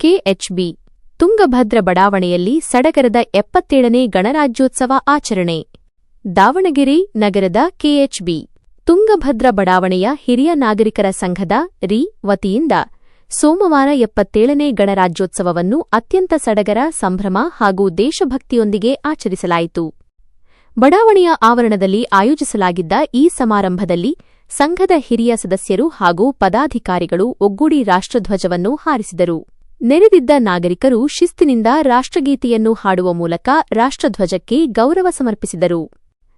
KHB Tungabhadra ಬಡಾವಣೆಯಲ್ಲಿ ಸಡಗರದ 77ನೇ ಗಣರಾಜ್ಯೋತ್ಸವ ಆಚರಣೆ. ದಾವಣಗೆರೆ ನಗರದ ಕೆಎಚ್ಬಿ ತುಂಗಭದ್ರ ಬಡಾವಣೆಯ ಹಿರಿಯ ನಾಗರಿಕರ ಸಂಘದ ರಿ ವತಿಯಿಂದ ಸೋಮವಾರ 77ನೇ ಗಣರಾಜ್ಯೋತ್ಸವವನ್ನು ಅತ್ಯಂತ ಸಡಗರ, ಸಂಭ್ರಮ ಹಾಗೂ ದೇಶಭಕ್ತಿಯೊಂದಿಗೆ ಆಚರಿಸಲಾಯಿತು. ಬಡಾವಣೆಯ ಆವರಣದಲ್ಲಿ ಆಯೋಜಿಸಲಾಗಿದ್ದ ಈ ಸಮಾರಂಭದಲ್ಲಿ ಸಂಘದ ಹಿರಿಯ ಸದಸ್ಯರು ಹಾಗೂ ಪದಾಧಿಕಾರಿಗಳು ಒಗ್ಗೂಡಿ ರಾಷ್ಟ್ರಧ್ವಜವನ್ನು ಹಾರಿಸಿದರು. ನೆರೆದಿದ್ದ ನಾಗರಿಕರು ಶಿಸ್ತಿನಿಂದ ರಾಷ್ಟ್ರಗೀತೆಯನ್ನು ಹಾಡುವ ಮೂಲಕ ರಾಷ್ಟ್ರಧ್ವಜಕ್ಕೆ ಗೌರವ ಸಮರ್ಪಿಸಿದರು.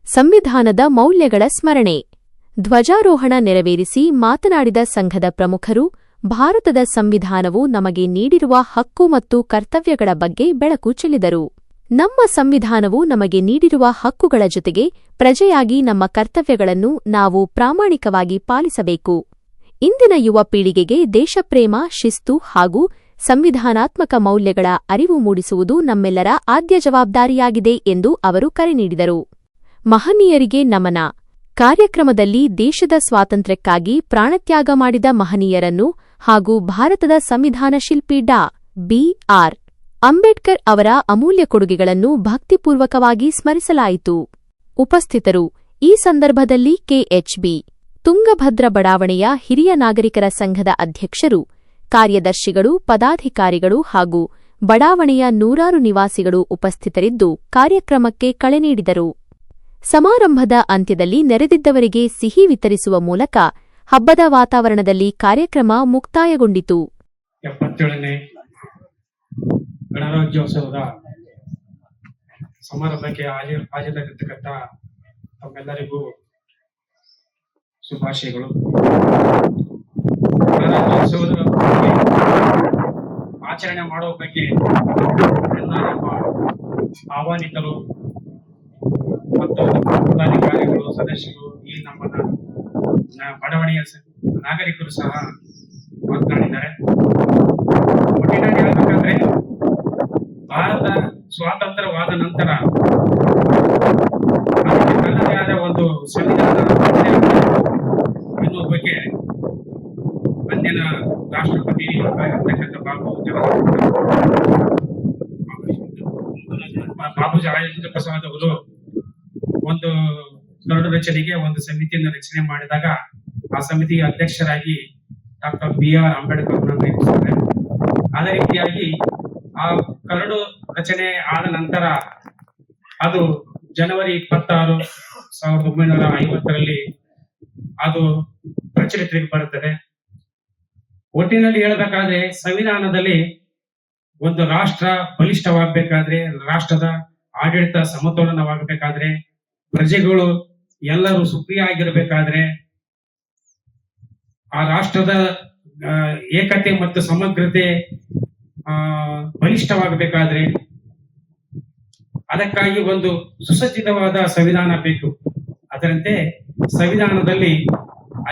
ಸಂವಿಧಾನದ ಮೌಲ್ಯಗಳ ಸ್ಮರಣೆ. ಧ್ವಜಾರೋಹಣ ನೆರವೇರಿಸಿ ಮಾತನಾಡಿದ ಸಂಘದ ಪ್ರಮುಖರು, ಭಾರತದ ಸಂವಿಧಾನವು ನಮಗೆ ನೀಡಿರುವ ಹಕ್ಕು ಮತ್ತು ಕರ್ತವ್ಯಗಳ ಬಗ್ಗೆ ಬೆಳಕು ಚೆಲ್ಲಿದರು. ನಮ್ಮ ಸಂವಿಧಾನವು ನಮಗೆ ನೀಡಿರುವ ಹಕ್ಕುಗಳ ಜೊತೆಗೆ ಪ್ರಜೆಯಾಗಿ ನಮ್ಮ ಕರ್ತವ್ಯಗಳನ್ನು ನಾವು ಪ್ರಾಮಾಣಿಕವಾಗಿ ಪಾಲಿಸಬೇಕು. ಇಂದಿನ ಯುವ ಪೀಳಿಗೆಗೆ ದೇಶಪ್ರೇಮ, ಶಿಸ್ತು ಹಾಗೂ ಸಂವಿಧಾನಾತ್ಮಕ ಮೌಲ್ಯಗಳ ಅರಿವು ಮೂಡಿಸುವುದು ನಮ್ಮೆಲ್ಲರ ಆದ್ಯ ಜವಾಬ್ದಾರಿಯಾಗಿದೆ ಎಂದು ಅವರು ಕರೆ ನೀಡಿದರು. ಮಹನೀಯರಿಗೆ ನಮನ. ಕಾರ್ಯಕ್ರಮದಲ್ಲಿ ದೇಶದ ಸ್ವಾತಂತ್ರ್ಯಕ್ಕಾಗಿ ಪ್ರಾಣತ್ಯಾಗ ಮಾಡಿದ ಮಹನೀಯರನ್ನು ಹಾಗೂ ಭಾರತದ ಸಂವಿಧಾನ ಶಿಲ್ಪಿ ಡಾ. ಬಿ.ಆರ್. ಅಂಬೇಡ್ಕರ್ ಅವರ ಅಮೂಲ್ಯ ಕೊಡುಗೆಗಳನ್ನು ಭಕ್ತಿಪೂರ್ವಕವಾಗಿ ಸ್ಮರಿಸಲಾಯಿತು. ಉಪಸ್ಥಿತರು ಈ ಸಂದರ್ಭದಲ್ಲಿ ಕೆಎಚ್ಬಿ ತುಂಗಭದ್ರ ಬಡಾವಣೆಯ ಹಿರಿಯ ನಾಗರಿಕರ ಸಂಘದ ಅಧ್ಯಕ್ಷರು, ಕಾರ್ಯದರ್ಶಿಗಳು, ಪದಾಧಿಕಾರಿಗಳು ಹಾಗೂ ಬಡಾವಣೆಯ ನೂರಾರು ನಿವಾಸಿಗಳು ಉಪಸ್ಥಿತರಿದ್ದು ಕಾರ್ಯಕ್ರಮಕ್ಕೆ ಕಳೆ ನೀಡಿದರು. ಸಮಾರಂಭದ ಅಂತ್ಯದಲ್ಲಿ ನೆರೆದಿದ್ದವರಿಗೆ ಸಿಹಿ ವಿತರಿಸುವ ಮೂಲಕ ಹಬ್ಬದ ವಾತಾವರಣದಲ್ಲಿ ಕಾರ್ಯಕ್ರಮ ಮುಕ್ತಾಯಗೊಂಡಿತು. 77ನೇ ಗಣರಾಜ್ಯೋತ್ಸವದ ಸಮಾರಂಭಕ್ಕೆ ಹಾಜರಾಗಿರ್ತಕ್ಕಂಥ ತಮ್ಮೆಲ್ಲರಿಗೂ ಶುಭಾಶಯಗಳು. ಗಣರಾಜ್ಯೋತ್ಸವದ ಆಚರಣೆ ಮಾಡುವ ಬಗ್ಗೆ ಎಲ್ಲ ನಮ್ಮ ಆಹ್ವಾನಿತರು ಮತ್ತು ಪದಾಧಿಕಾರಿಗಳು, ಸದಸ್ಯರು, ಈ ನಮ್ಮ ಬಡಾವಣೆಯ ನಾಗರಿಕರು ಸಹ ಮಾತನಾಡಿದ್ದಾರೆ. ಒಟ್ಟಿನಲ್ಲಿ ಹೇಳಬೇಕಾದ್ರೆ ಭಾರತ ಸ್ವಾತಂತ್ರ್ಯವಾದ ನಂತರ ಅದಕ್ಕೆ ತನ್ನದೇ ಆದ ಒಂದು ಸಂವಿಧಾನ ಎನ್ನುವ ಬಗ್ಗೆ ಅಂದಿನ ರಾಷ್ಟ್ರಪತಿ ಆಗಿರ್ತಕ್ಕಂಥ ಬಾಬು ರಾಜೇಂದ್ರ ಪ್ರಸಾದ್ ಅವರು ಒಂದು ಕರಡು ರಚನೆಗೆ ಒಂದು ಸಮಿತಿಯನ್ನು ರಚನೆ ಮಾಡಿದಾಗ ಆ ಸಮಿತಿಯ ಅಧ್ಯಕ್ಷರಾಗಿ ಡಾಕ್ಟರ್ ಬಿ.ಆರ್. ಅಂಬೇಡ್ಕರ್ ಅವರನ್ನು ನೇಮಿಸಿದ್ದಾರೆ. ಅದೇ ರೀತಿಯಾಗಿ ಆ ಕರಡು ರಚನೆ ಆದ ನಂತರ ಅದು ಜನವರಿ 26, 1950ರಲ್ಲಿ ಅದು ಪ್ರಚಲಿತಕ್ಕೆ ಬರುತ್ತದೆ. ಒಟ್ಟಿನಲ್ಲಿ ಹೇಳಬೇಕಾದ್ರೆ ಸಂವಿಧಾನದಲ್ಲಿ ಒಂದು ರಾಷ್ಟ್ರ ಬಲಿಷ್ಠವಾಗಬೇಕಾದ್ರೆ, ರಾಷ್ಟ್ರದ ಆಡಳಿತ ಸಮತೋಲನವಾಗಬೇಕಾದ್ರೆ, ಪ್ರಜೆಗಳು ಎಲ್ಲರೂ ಸುಖಿಯಾಗಿರಬೇಕಾದ್ರೆ, ಆ ರಾಷ್ಟ್ರದ ಏಕತೆ ಮತ್ತು ಸಮಗ್ರತೆ ಬಲಿಷ್ಠವಾಗಬೇಕಾದ್ರೆ ಅದಕ್ಕಾಗಿ ಒಂದು ಸುಸಜ್ಜಿತವಾದ ಸಂವಿಧಾನ ಬೇಕು. ಅದರಂತೆ ಸಂವಿಧಾನದಲ್ಲಿ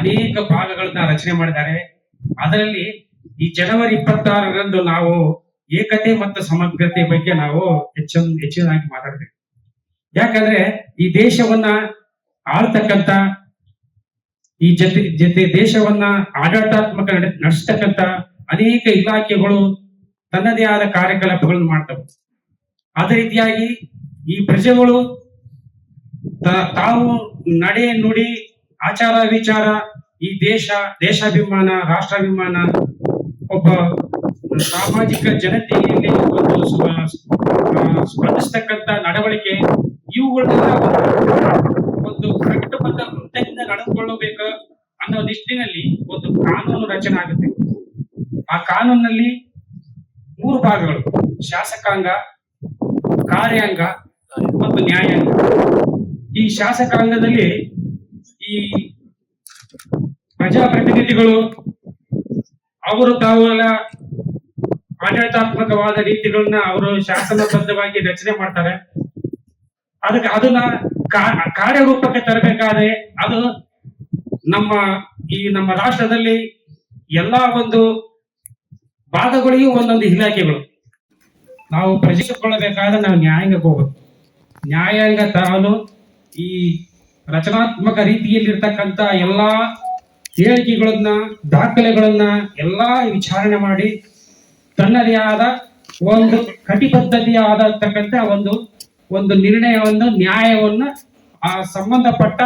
ಅನೇಕ ಭಾಗಗಳನ್ನ ರಚನೆ ಮಾಡಿದ್ದಾರೆ. ಅದರಲ್ಲಿ ಈ ಜನವರಿ 26ರಂದು ನಾವು ಏಕತೆ ಮತ್ತು ಸಮಗ್ರತೆ ಬಗ್ಗೆ ನಾವು ಹೆಚ್ಚಿನಾಗಿ ಮಾತಾಡ್ಬೇಕು. ಯಾಕಂದ್ರೆ ಈ ದೇಶವನ್ನ ಆಳ್ತಕ್ಕಂಥ, ಈ ಜೊತೆ ದೇಶವನ್ನ ಆಡಳಿತಾತ್ಮಕ ನಡೆಸ್ತಕ್ಕಂಥ ಅನೇಕ ಇಲಾಖೆಗಳು ತನ್ನದೇ ಆದ ಕಾರ್ಯಕಲಾಪಗಳನ್ನು ಮಾಡ್ತವೆ. ಅದೇ ರೀತಿಯಾಗಿ ಈ ಪ್ರಜೆಗಳು ತಾವು ನಡೆ, ನುಡಿ, ಆಚಾರ, ವಿಚಾರ, ಈ ದೇಶಾಭಿಮಾನ, ರಾಷ್ಟ್ರಾಭಿಮಾನ, ಒಬ್ಬ ಸಾಮಾಜಿಕ ಜನತೆಯಲ್ಲಿ ಒಂದು ಸ್ಪಂದಿಸ್ತಕ್ಕಂಥ ನಡವಳಿಕೆ, ಇವುಗಳನ್ನೆಲ್ಲ ಒಂದು ಕಟ್ಟುಬದ್ಧ ವೃತ್ತದಿಂದ ನಡೆದುಕೊಳ್ಳಬೇಕು ಅನ್ನೋ ನಿಟ್ಟಿನಲ್ಲಿ ಒಂದು ಕಾನೂನು ರಚನೆ ಆಗುತ್ತೆ. ಆ ಕಾನೂನಿನಲ್ಲಿ 3 ಭಾಗಗಳು: ಶಾಸಕಾಂಗ, ಕಾರ್ಯಾಂಗ ಮತ್ತು ನ್ಯಾಯಾಂಗ. ಈ ಶಾಸಕಾಂಗದಲ್ಲಿ ಈ ಪ್ರಜಾಪ್ರತಿನಿಧಿಗಳು ಅವರು ತಾವೆಲ್ಲ ಆಡಳಿತಾತ್ಮಕವಾದ ರೀತಿಗಳನ್ನ ಅವರು ಶಾಸನಬದ್ಧವಾಗಿ ರಚನೆ ಮಾಡ್ತಾರೆ. ಅದನ್ನ ಕಾರ್ಯರೂಪಕ್ಕೆ ತರಬೇಕಾದ್ರೆ ಅದು ನಮ್ಮ ರಾಷ್ಟ್ರದಲ್ಲಿ ಎಲ್ಲಾ ಒಂದು ಭಾಗಗಳಿಗೂ ಒಂದೊಂದು ಇಲಾಖೆಗಳು. ನಾವು ಪ್ರಜೆಗೊಳ್ಳಬೇಕಾದ್ರೆ ನಾವು ನ್ಯಾಯಾಂಗಕ್ಕೆ ಹೋಗ್ಬೇಕು. ನ್ಯಾಯಾಂಗ ತಾನು ಈ ರಚನಾತ್ಮಕ ರೀತಿಯಲ್ಲಿರ್ತಕ್ಕಂಥ ಎಲ್ಲಾ ಹೇಳಿಕೆಗಳನ್ನ, ದಾಖಲೆಗಳನ್ನ ಎಲ್ಲಾ ವಿಚಾರಣೆ ಮಾಡಿ ತನ್ನದೇ ಆದ ಒಂದು ಕಟಿಬದ್ಧತೆಯಾದತಕ್ಕಂಥ ಒಂದು ನಿರ್ಣಯವನ್ನು ನ್ಯಾಯವನ್ನು ಆ ಸಂಬಂಧಪಟ್ಟ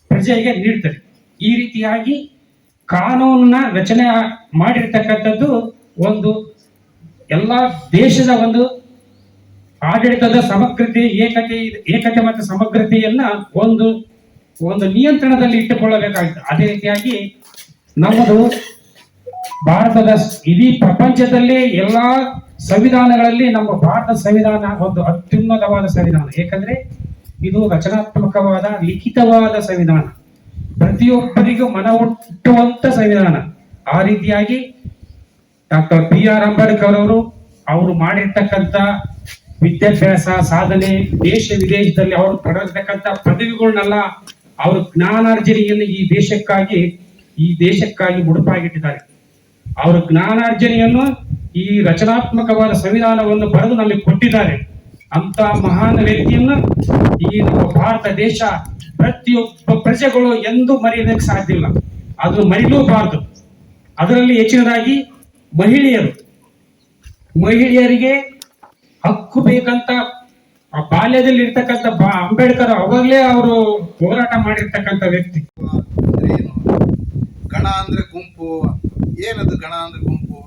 ಪ್ರಜೆಗೆ ನೀಡ್ತದೆ. ಈ ರೀತಿಯಾಗಿ ಕಾನೂನಿನ ರಚನೆ ಮಾಡಿರ್ತಕ್ಕಂಥದ್ದು ಒಂದು ಎಲ್ಲ ದೇಶದ ಒಂದು ಆಡಳಿತದ ಸಮಗ್ರತೆ, ಏಕತೆ ಮತ್ತು ಸಮಗ್ರತೆಯನ್ನ ಒಂದು ನಿಯಂತ್ರಣದಲ್ಲಿ ಇಟ್ಟುಕೊಳ್ಳಬೇಕಾಗಿದೆ. ಅದೇ ರೀತಿಯಾಗಿ ನಮ್ಮದು ಭಾರತದ ಇಡೀ ಪ್ರಪಂಚದಲ್ಲಿ ಎಲ್ಲಾ ಸಂವಿಧಾನಗಳಲ್ಲಿ ನಮ್ಮ ಭಾರತ ಸಂವಿಧಾನ ಒಂದು ಅತ್ಯುನ್ನತವಾದ ಸಂವಿಧಾನ. ಏಕೆಂದ್ರೆ ಇದು ರಚನಾತ್ಮಕವಾದ ಲಿಖಿತವಾದ ಸಂವಿಧಾನ, ಪ್ರತಿಯೊಬ್ಬರಿಗೂ ಮನಮುಟ್ಟುವಂತ ಸಂವಿಧಾನ. ಆ ರೀತಿಯಾಗಿ ಡಾಕ್ಟರ್ BR ಅಂಬೇಡ್ಕರ್ ಅವರು ಮಾಡಿರ್ತಕ್ಕಂಥ ವಿದ್ಯಾಭ್ಯಾಸ ಸಾಧನೆ, ದೇಶ ವಿದೇಶದಲ್ಲಿ ಅವರು ಪಡೆದಿರ್ತಕ್ಕಂಥ ಪದವಿಗಳನ್ನೆಲ್ಲ ಅವರು ಜ್ಞಾನಾರ್ಜನೆಯನ್ನು ಈ ದೇಶಕ್ಕಾಗಿ ಮುಡುಪಾಗಿಟ್ಟಿದ್ದಾರೆ. ಅವರು ಜ್ಞಾನಾರ್ಜನೆಯನ್ನು ಈ ರಚನಾತ್ಮಕವಾದ ಸಂವಿಧಾನವನ್ನು ಬರೆದು ನಮಗೆ ಕೊಟ್ಟಿದ್ದಾರೆ. ಅಂತ ಮಹಾನ್ ವ್ಯಕ್ತಿಯನ್ನು ಈ ನಮ್ಮ ಭಾರತ ದೇಶ ಪ್ರತಿಯೊಬ್ಬ ಪ್ರಜೆಗಳು ಎಂದೂ ಮರೆಯೋದಕ್ಕೆ ಸಾಧ್ಯ ಇಲ್ಲ, ಅದು ಮರಿಲೂಬಾರದು. ಅದರಲ್ಲಿ ಹೆಚ್ಚಿನದಾಗಿ ಮಹಿಳೆಯರಿಗೆ ಹಕ್ಕು ಬೇಕಂತ ಬಾಲ್ಯದಲ್ಲಿ ಇರ್ತಕ್ಕಂಥ ಅಂಬೇಡ್ಕರ್ ಅವಾಗಲೇ ಅವರು ಹೋರಾಟ ಮಾಡಿರ್ತಕ್ಕಂಥ ವ್ಯಕ್ತಿ. ಗಣ ಅಂದ್ರೆ ಗುಂಪು, ಏನದು ಗಣ ಅಂದ್ರೆ ಗುಂಪು?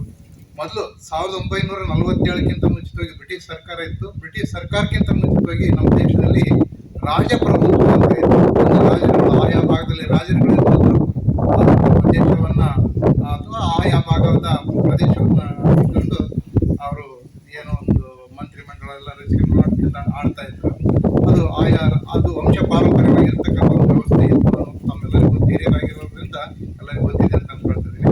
ಮೊದಲು 1947ಕ್ಕಿಂತ ಮುಂಚಿತವಾಗಿ ಬ್ರಿಟಿಷ್ ಸರ್ಕಾರ ಇತ್ತು. ಬ್ರಿಟಿಷ್ ಸರ್ಕಾರಕ್ಕಿಂತ ಮುಂಚಿತವಾಗಿ ನಮ್ಮ ದೇಶದಲ್ಲಿ ರಾಜಪ್ರಭುತ್ವ ಅಂತ ಇತ್ತು. ರಾಜರುಗಳು ಆಯಾ ಭಾಗದಲ್ಲಿ ರಾಜರುಗಳು ಇರ್ತಿದ್ರು. ದೇಶವನ್ನ ಅಥವಾ ಆಯಾ ಭಾಗದ ಪ್ರದೇಶವನ್ನ ಇಟ್ಕೊಂಡು ಅವರು ಏನೋ ಒಂದು ಮಂತ್ರಿಮಂಡಲ ಎಲ್ಲ ರಚನೆ ಮಾಡ್ತಿದ್ದ ಆಳ್ತಾ ಇದ್ರು. ಅದು ವಂಶ ಪಾರಂಪರ್ಯವಾಗಿರ್ತಕ್ಕಂಥ ಒಂದು ವ್ಯವಸ್ಥೆ ಇತ್ತು. ತಮ್ಮೆಲ್ಲರಿಗೂ ಹಿರಿಯರಾಗಿರೋದ್ರಿಂದ ಎಲ್ಲರಿಗೂ ಗೊತ್ತಿದೆ ಅಂತ ಅನ್ಕೊಳ್ತಿದ್ದೀನಿ.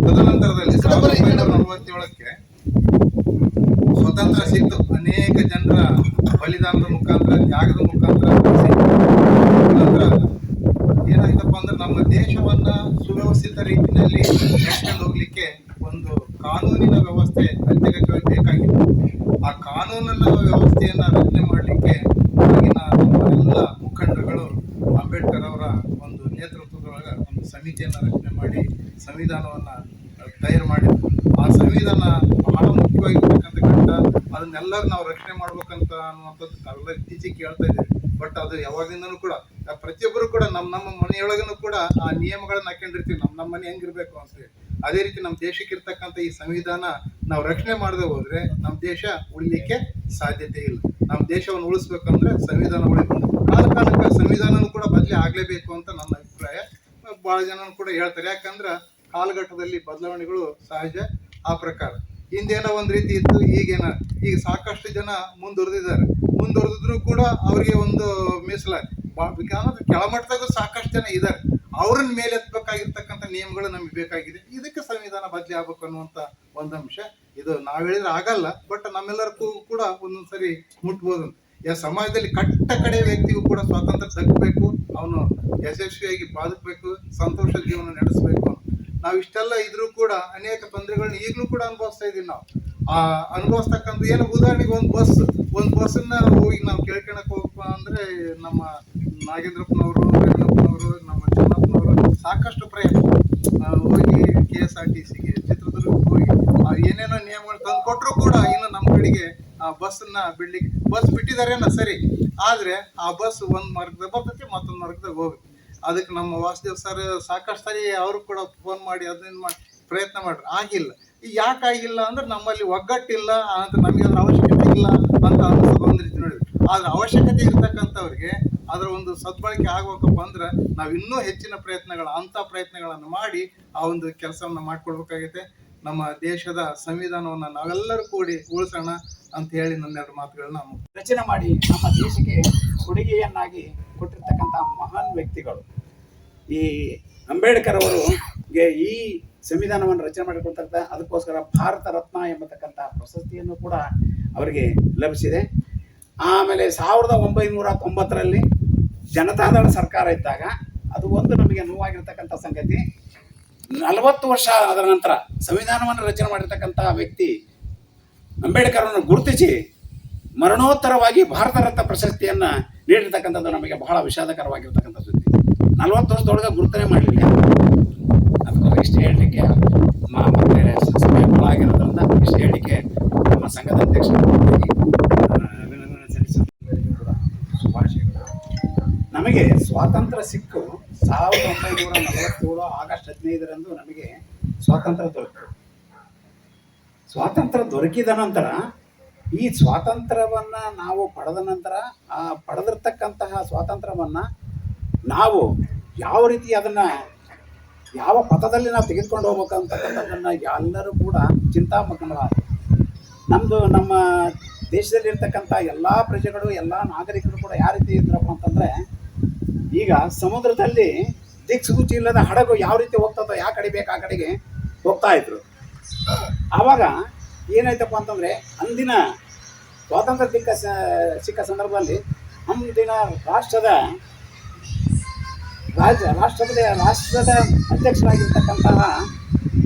ತದನಂತರದಲ್ಲಿ 1947ಕ್ಕೆ ಸ್ವತಂತ್ರ ಸಿಕ್ತು. ಅನೇಕ ಜನರ ಬಲಿದಾನದ ಮುಖಾಂತರ, ತ್ಯಾಗದ ಮುಖಾಂತರ ಏನಾಯ್ತಪ್ಪ ಅಂದ್ರೆ ನಮ್ಮ ದೇಶವನ್ನ ಸುವ್ಯವಸ್ಥಿತ ರೀತಿಯಲ್ಲಿ ನಡೆಸ್ಕೊಂಡು ಹೋಗ್ಲಿಕ್ಕೆ ಒಂದು ಕಾನೂನಿನ ವ್ಯವಸ್ಥೆ ಅತ್ಯಗತ್ಯವಾಗಿ ಬೇಕಾಗಿತ್ತು. ಆ ಕಾನೂನಿನ ವ್ಯವಸ್ಥೆಯನ್ನ ರಚನೆ ಮಾಡಲಿಕ್ಕೆ ಆಗಿನ ಎಲ್ಲ ಮುಖಂಡರುಗಳು ಅಂಬೇಡ್ಕರ್ ಅವರ ಒಂದು ನೇತೃತ್ವದೊಳಗೆ ಒಂದು ಸಮಿತಿಯನ್ನ ರಚನೆ ಮಾಡಿ ಸಂವಿಧಾನವನ್ನ ತಯಾರು ಮಾಡಿದ್ರು. ಆ ಸಂವಿಧಾನ ಬಹಳ ಮುಖ್ಯವಾಗಿರ್ತಕ್ಕಂಥ ಘಟ್ಟ. ಅದನ್ನೆಲ್ಲರೂ ನಾವು ರಕ್ಷಣೆ ಮಾಡ್ಬೇಕಂತ ಅನ್ನುವಂಥದ್ದು ನಾವೆಲ್ಲ ಇತ್ತೀಚೆಗೆ ಕೇಳ್ತಾ ಇದ್ದೀವಿ. ಬಟ್ ಅದು ಯಾವಾಗಿಂದನೂ ಕೂಡ ಪ್ರತಿಯೊಬ್ಬರು ಕೂಡ ನಮ್ಮ ಮನೆಯೊಳಗನು ಕೂಡ ಆ ನಿಯಮಗಳನ್ನ ಹಾಕೊಂಡಿರ್ತೀವಿ, ನಮ್ಮ ಮನೆ ಹೆಂಗಿರ್ಬೇಕು ಅಂತ ಹೇಳಿ. ಅದೇ ರೀತಿ ನಮ್ಮ ದೇಶಕ್ಕೆ ಇರ್ತಕ್ಕಂಥ ಈ ಸಂವಿಧಾನ ನಾವು ರಕ್ಷಣೆ ಮಾಡದೆ ಹೋದ್ರೆ ನಮ್ಮ ದೇಶ ಉಳಿಲಿಕ್ಕೆ ಸಾಧ್ಯತೆ ಇಲ್ಲ. ನಮ್ಮ ದೇಶವನ್ನು ಉಳಿಸ್ಬೇಕಂದ್ರೆ ಸಂವಿಧಾನ ಉಳಿಬೇಕು. ಕಾಲಕ್ಕೆ ಸಂವಿಧಾನನೂ ಕೂಡ ಬದಲಿ ಆಗ್ಲೇಬೇಕು ಅಂತ ನನ್ನ ಅಭಿಪ್ರಾಯ. ಬಹಳ ಜನ ಕೂಡ ಹೇಳ್ತಾರೆ, ಯಾಕಂದ್ರೆ ಕಾಲಘಟ್ಟದಲ್ಲಿ ಬದಲಾವಣೆಗಳು ಸಹಜ. ಆ ಪ್ರಕಾರ ಹಿಂದೇನೋ ಒಂದ್ ರೀತಿ ಇತ್ತು, ಈಗ ಸಾಕಷ್ಟು ಜನ ಮುಂದುವರೆದಿದ್ರು ಕೂಡ ಅವರಿಗೆ ಒಂದು ಮೀಸಲಾತಿ ಕೆಳಮಟ್ಟದಾಗೂ ಸಾಕಷ್ಟು ಜನ ಇದ್ದಾರೆ. ಅವ್ರನ್ನ ಮೇಲೆ ಎತ್ತಬೇಕಾಗಿರ್ತಕ್ಕಂಥ ನಿಯಮಗಳು ನಮಗೆ ಬೇಕಾಗಿದೆ. ಇದಕ್ಕೆ ಸಂವಿಧಾನ ಬದಲಿ ಆಗ್ಬೇಕು ಅನ್ನುವಂತ ಒಂದು ಅಂಶ. ಇದು ನಾವ್ ಹೇಳಿದ್ರೆ ಆಗಲ್ಲ, ಬಟ್ ನಮ್ಮೆಲ್ಲರಿಗೂ ಕೂಡ ಒಂದೊಂದ್ಸರಿ ಮುಟ್ಬೋದು. ಸಮಾಜದಲ್ಲಿ ಕಡೆ ವ್ಯಕ್ತಿಗೂ ಕೂಡ ಸ್ವಾತಂತ್ರ್ಯ ತಗಬೇಕು, ಅವನು ಯಶಸ್ವಿಯಾಗಿ ಬಾಳಬೇಕು, ಸಂತೋಷದ ಜೀವನ ನಡೆಸಬೇಕು. ನಾವು ಇಷ್ಟೆಲ್ಲ ಇದ್ರೂ ಕೂಡ ಅನೇಕ ತೊಂದರೆಗಳನ್ನ ಈಗಲೂ ಕೂಡ ಅನುಭವಿಸ್ತಾ ಇದೀವಿ. ನಾವು ಅನುಭವಿಸ್ತಕ್ಕಂಥ ಏನು, ಉದಾಹರಣೆಗೆ ಒಂದು ಬಸ್ಸನ್ನ ಹೋಗಿ ನಾವು ಕೇಳ್ಕೊಳಕ್ ಹೋಗಪ್ಪ ಅಂದ್ರೆ ನಮ್ಮ ನಾಗೇಂದ್ರಪ್ಪನವರು, ರೇವಣ್ಣಪ್ಪನವರು, ನಮ್ಮ ಚೆನ್ನಪ್ಪನವರು ಸಾಕಷ್ಟು ಪ್ರಯತ್ನ ಹೋಗಿ KSRTCಗೆ ಚಿತ್ರದುರ್ಗಕ್ಕೆ ಹೋಗಿ ಏನೇನೋ ನಿಯಮಗಳು ತಂದು ಕೊಟ್ಟರು ಕೂಡ ಇನ್ನು ನಮ್ಮ ಕಡೆಗೆ ಆ ಬಸ್ಸನ್ನ ಬಿಡ್ಲಿಕ್ಕೆ ಬಸ್ ಬಿಟ್ಟಿದಾರೇನ ಸರಿ, ಆದ್ರೆ ಆ ಬಸ್ ಒಂದ್ ಮಾರ್ಗದಾಗ ಬರ್ತೈತಿ, ಮತ್ತೊಂದ್ ಮಾರ್ಗದಾಗ ಹೋಗ್ಬೇಕು. ಅದಕ್ಕೆ ನಮ್ಮ ವಾಸುದೇವ್ ಸರ್ ಸಾಕಷ್ಟು ಸರಿ ಅವರು ಕೂಡ ಫೋನ್ ಮಾಡಿ ಅದನ್ನ ಮಾಡಿ ಪ್ರಯತ್ನ ಮಾಡ್ರಿ, ಆಗಿಲ್ಲ. ಯಾಕೆ ಆಗಿಲ್ಲ ಅಂದ್ರೆ ನಮ್ಮಲ್ಲಿ ಒಗ್ಗಟ್ಟಿಲ್ಲ ಅಂತ, ನಮಗೆ ಅದ್ರ ಅವಶ್ಯಕತೆ ಇಲ್ಲ ಅಂತ ಒಂದು ರೀತಿ ನೋಡಿದ್ವಿ. ಆದ್ರೆ ಅವಶ್ಯಕತೆ ಇರ್ತಕ್ಕಂಥವ್ರಿಗೆ ಅದರ ಒಂದು ಸದ್ಬಳಕೆ ಆಗ್ಬೇಕಪ್ಪ ಅಂದ್ರೆ ನಾವು ಇನ್ನೂ ಹೆಚ್ಚಿನ ಪ್ರಯತ್ನಗಳನ್ನು ಮಾಡಿ ಆ ಒಂದು ಕೆಲಸವನ್ನ ಮಾಡ್ಕೊಡ್ಬೇಕಾಗೈತೆ. ನಮ್ಮ ದೇಶದ ಸಂವಿಧಾನವನ್ನ ನಾವೆಲ್ಲರೂ ಕೂಡಿ ಉಳಿಸೋಣ ಅಂತ ಹೇಳಿ ನನ್ನೆರಡು ಮಾತುಗಳನ್ನ ರಚನೆ ಮಾಡಿ ನಮ್ಮ ದೇಶಕ್ಕೆ ಕೊಡುಗೆಯನ್ನಾಗಿ ಕೊಟ್ಟಿರ್ತಕ್ಕಂಥ ಮಹಾನ್ ವ್ಯಕ್ತಿಗಳು. ಈ ಅಂಬೇಡ್ಕರ್ ಅವರಿಗೆ ಈ ಸಂವಿಧಾನವನ್ನು ರಚನೆ ಮಾಡಿಕೊಡ್ತಕ್ಕಂಥ ಅದಕ್ಕೋಸ್ಕರ ಭಾರತ ರತ್ನ ಎಂಬತಕ್ಕಂಥ ಪ್ರಶಸ್ತಿಯನ್ನು ಕೂಡ ಅವರಿಗೆ ಲಭಿಸಿದೆ. ಆಮೇಲೆ 1990ರಲ್ಲಿ ಜನತಾದಳ ಸರ್ಕಾರ ಇದ್ದಾಗ ಅದು ಒಂದು ನಮಗೆ ನೋವಾಗಿರ್ತಕ್ಕಂಥ ಸಂಗತಿ. 40 ವರ್ಷ ಅದರ ನಂತರ ಸಂವಿಧಾನವನ್ನು ರಚನೆ ಮಾಡಿರ್ತಕ್ಕಂಥ ವ್ಯಕ್ತಿ ಅಂಬೇಡ್ಕರ್ ಅನ್ನು ಗುರುತಿಸಿ ಮರಣೋತ್ತರವಾಗಿ ಭಾರತ ರತ್ನ ಪ್ರಶಸ್ತಿಯನ್ನ ನೀಡಿರ್ತಕ್ಕಂಥದ್ದು ನಮಗೆ ಬಹಳ ವಿಷಾದಕರವಾಗಿರ್ತಕ್ಕಂಥ ಸುದ್ದಿ. 40 ವರ್ಷದೊಳಗೆ ಗುರುತನೆ ಮಾಡಲಿಲ್ಲ. ಅದಕ್ಕೋಸ್ಕರ ಇಷ್ಟು ಹೇಳಲಿಕ್ಕೆ ಬೇರೆ ಸಮಯ ಆಗಿರೋದ್ರಿಂದ ಇಷ್ಟು ಸಿಕ್ಕು 1947 ಆಗಸ್ಟ್ 15ರಂದು ನಮಗೆ ಸ್ವಾತಂತ್ರ್ಯ ದೊರಕಿತು. ಸ್ವಾತಂತ್ರ್ಯ ದೊರಕಿದ ನಂತರ ಈ ಸ್ವಾತಂತ್ರ್ಯವನ್ನು ನಾವು ಪಡೆದ ನಂತರ ಆ ಪಡೆದಿರ್ತಕ್ಕಂತಹ ಸ್ವಾತಂತ್ರ್ಯವನ್ನು ನಾವು ಯಾವ ರೀತಿ ಅದನ್ನು ಯಾವ ಪಥದಲ್ಲಿ ನಾವು ತೆಗೆದುಕೊಂಡು ಹೋಗ್ಬೇಕಂತಕ್ಕಂಥದ್ದನ್ನು ಎಲ್ಲರೂ ಕೂಡ ಚಿಂತಾಮಗ್ನರಾದರು. ನಮ್ಮ ದೇಶದಲ್ಲಿರ್ತಕ್ಕಂಥ ಎಲ್ಲ ಪ್ರಜೆಗಳು ಎಲ್ಲ ನಾಗರಿಕರು ಕೂಡ ಯಾವ ರೀತಿ ಇದ್ರಪ್ಪ ಅಂತಂದರೆ, ಈಗ ಸಮುದ್ರದಲ್ಲಿ ದಿಕ್ಸೂಚಿ ಇಲ್ಲದ ಹಡಗು ಯಾವ ರೀತಿ ಹೋಗ್ತದೋ ಯಾವ ಕಡೆ ಬೇಕು ಆ ಕಡೆಗೆ ಹೋಗ್ತಾ ಇದ್ರು. ಆವಾಗ ಏನಾಯ್ತಪ್ಪ ಅಂತಂದರೆ, ಅಂದಿನ ಸ್ವಾತಂತ್ರ್ಯ ಸಿಕ್ಕ ಸಂದರ್ಭದಲ್ಲಿ ಅಂದಿನ ರಾಷ್ಟ್ರದ ಅಧ್ಯಕ್ಷರಾಗಿರ್ತಕ್ಕಂತಹ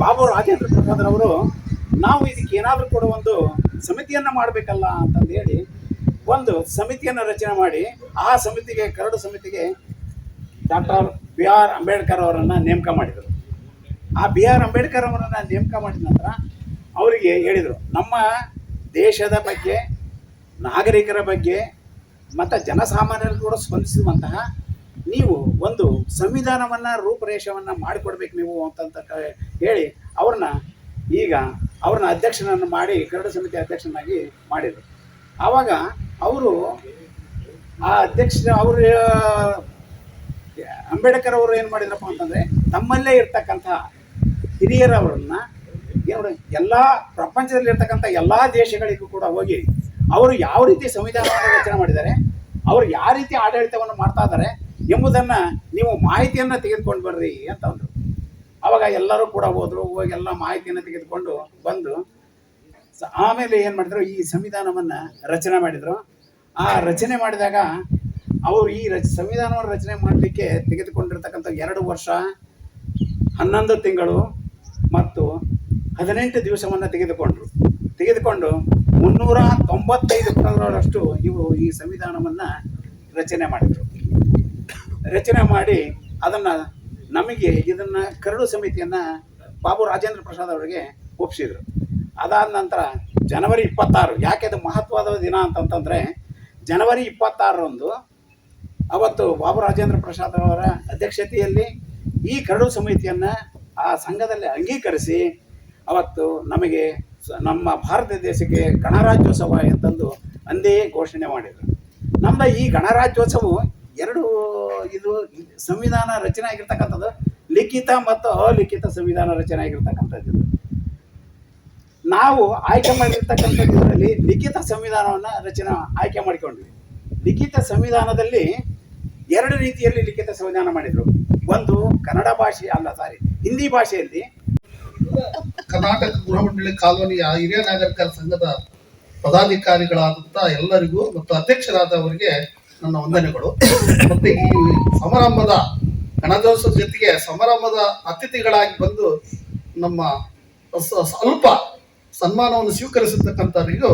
ಬಾಬು ರಾಜೇಂದ್ರ ಪ್ರಸಾದ್ರವರು ನಾವು ಇದಕ್ಕೆ ಏನಾದರೂ ಕೂಡ ಒಂದು ಸಮಿತಿಯನ್ನು ಮಾಡಬೇಕಲ್ಲ ಅಂತಂದು ಹೇಳಿ ಒಂದು ಸಮಿತಿಯನ್ನು ರಚನೆ ಮಾಡಿ ಆ ಸಮಿತಿಗೆ ಕರಡು ಸಮಿತಿಗೆ ಡಾಕ್ಟರ್ B.R. ಅಂಬೇಡ್ಕರ್ ಅವರನ್ನು ನೇಮಕ ಮಾಡಿದರು. ಆ B.R. ಅಂಬೇಡ್ಕರ್ ಅವರನ್ನು ನೇಮಕ ಮಾಡಿದ ನಂತರ ಅವರಿಗೆ ಹೇಳಿದರು, ನಮ್ಮ ದೇಶದ ಬಗ್ಗೆ, ನಾಗರಿಕರ ಬಗ್ಗೆ ಮತ್ತು ಜನಸಾಮಾನ್ಯರು ಕೂಡ ಸ್ಪಂದಿಸುವಂತಹ ನೀವು ಒಂದು ಸಂವಿಧಾನವನ್ನು ರೂಪರೇಷವನ್ನು ಮಾಡಿಕೊಡ್ಬೇಕು ನೀವು ಅಂತಂತ ಹೇಳಿ ಅವ್ರನ್ನ ಅಧ್ಯಕ್ಷನನ್ನು ಮಾಡಿ ಕರಡು ಸಮಿತಿ ಅಧ್ಯಕ್ಷನಾಗಿ ಮಾಡಿದರು. ಆವಾಗ ಅವರು ಅಂಬೇಡ್ಕರ್ ಅವರು ಏನು ಮಾಡಿದ್ರಪ್ಪ ಅಂತಂದರೆ, ತಮ್ಮಲ್ಲೇ ಇರ್ತಕ್ಕಂಥ ಹಿರಿಯರವರನ್ನು ಎಲ್ಲ ಪ್ರಪಂಚದಲ್ಲಿರ್ತಕ್ಕಂಥ ಎಲ್ಲ ದೇಶಗಳಿಗೂ ಕೂಡ ಹೋಗಿ ಅವರು ಯಾವ ರೀತಿ ಸಂವಿಧಾನವನ್ನು ರಚನೆ ಮಾಡಿದ್ದಾರೆ, ಅವರು ಯಾವ ರೀತಿ ಆಡಳಿತವನ್ನು ಮಾಡ್ತಾ ಇದ್ದಾರೆ ಎಂಬುದನ್ನು ನೀವು ಮಾಹಿತಿಯನ್ನು ತೆಗೆದುಕೊಂಡು ಬರ್ರಿ ಅಂತ ಅಂದರು. ಆವಾಗ ಎಲ್ಲರೂ ಕೂಡ ಹೋಗಿ ಎಲ್ಲ ಮಾಹಿತಿಯನ್ನು ತೆಗೆದುಕೊಂಡು ಬಂದು ಆಮೇಲೆ ಏನು ಮಾಡಿದ್ರು, ಈ ಸಂವಿಧಾನವನ್ನು ರಚನೆ ಮಾಡಿದರು. ಆ ರಚನೆ ಮಾಡಿದಾಗ ಅವರು ಈ ಸಂವಿಧಾನವನ್ನು ರಚನೆ ಮಾಡಲಿಕ್ಕೆ ತೆಗೆದುಕೊಂಡಿರ್ತಕ್ಕಂಥ 2 ವರ್ಷ 11 ತಿಂಗಳು ಮತ್ತು 18 ದಿವಸವನ್ನು ತೆಗೆದುಕೊಂಡು 395 ಪುಟಗಳಷ್ಟು ಇವರು ಈ ಸಂವಿಧಾನವನ್ನು ರಚನೆ ಮಾಡಿದರು. ರಚನೆ ಮಾಡಿ ನಮಗೆ ಇದನ್ನು ಕರಡು ಸಮಿತಿಯನ್ನು ಬಾಬು ರಾಜೇಂದ್ರ ಪ್ರಸಾದ್ ಅವರಿಗೆ ಒಪ್ಪಿಸಿದರು. ಅದಾದ ನಂತರ ಜನವರಿ 26, ಯಾಕೆ ಅದು ಮಹತ್ವದ ದಿನ ಅಂತಂತಂದರೆ, ಜನವರಿ 26ರಂದು ಅವತ್ತು ಬಾಬು ರಾಜೇಂದ್ರ ಪ್ರಸಾದ್ ಅವರ ಅಧ್ಯಕ್ಷತೆಯಲ್ಲಿ ಈ ಕರಡು ಸಮಿತಿಯನ್ನು ಆ ಸಂಘದಲ್ಲಿ ಅಂಗೀಕರಿಸಿ ಅವತ್ತು ನಮಗೆ ನಮ್ಮ ಭಾರತ ದೇಶಕ್ಕೆ ಗಣರಾಜ್ಯೋತ್ಸವ ಅಂತಂದು ಅಂದೇ ಘೋಷಣೆ ಮಾಡಿದರು. ನಮ್ಮ ಈ ಗಣರಾಜ್ಯೋತ್ಸವವು ಇದು ಸಂವಿಧಾನ ರಚನೆ ಆಗಿರ್ತಕ್ಕಂಥದ್ದು ಲಿಖಿತ ಮತ್ತು ಅಲಿಖಿತ ಸಂವಿಧಾನ ರಚನೆ ಆಗಿರ್ತಕ್ಕಂಥದ್ದು. ನಾವು ಆಯ್ಕೆ ಮಾಡಿರ್ತಕ್ಕಂಥದ್ದು ಇದರಲ್ಲಿ ಲಿಖಿತ ಸಂವಿಧಾನವನ್ನು ಆಯ್ಕೆ ಮಾಡಿಕೊಂಡ್ವಿ. ಲಿಖಿತ ಸಂವಿಧಾನದಲ್ಲಿ 2 ರೀತಿಯಲ್ಲಿ ಲಿಖಿತ ಸಂವಿಧಾನ ಮಾಡಿದರು. ಒಂದು ಹಿಂದಿ ಭಾಷೆಯಲ್ಲಿ ಕರ್ನಾಟಕ ಗೃಹ ಮಂಡಳಿ ಕಾಲೋನಿಯ ಹಿರಿಯ ನಾಗರಿಕರ ಸಂಘದ ಪದಾಧಿಕಾರಿಗಳಾದಂಥ ಎಲ್ಲರಿಗೂ ಮತ್ತು ಅಧ್ಯಕ್ಷರಾದವರಿಗೆ ನನ್ನ ವಂದನೆಗಳು. ಮತ್ತೆ ಈ ಸಮಾರಂಭದ ಗಣರಾಜ್ಯೋತ್ಸವದ ಜೊತೆಗೆ ಸಮಾರಂಭದ ಅತಿಥಿಗಳಾಗಿ ಬಂದು ನಮ್ಮ ಸ್ವಲ್ಪ ಸನ್ಮಾನವನ್ನು ಸ್ವೀಕರಿಸಿರ್ತಕ್ಕಂಥವರಿಗೂ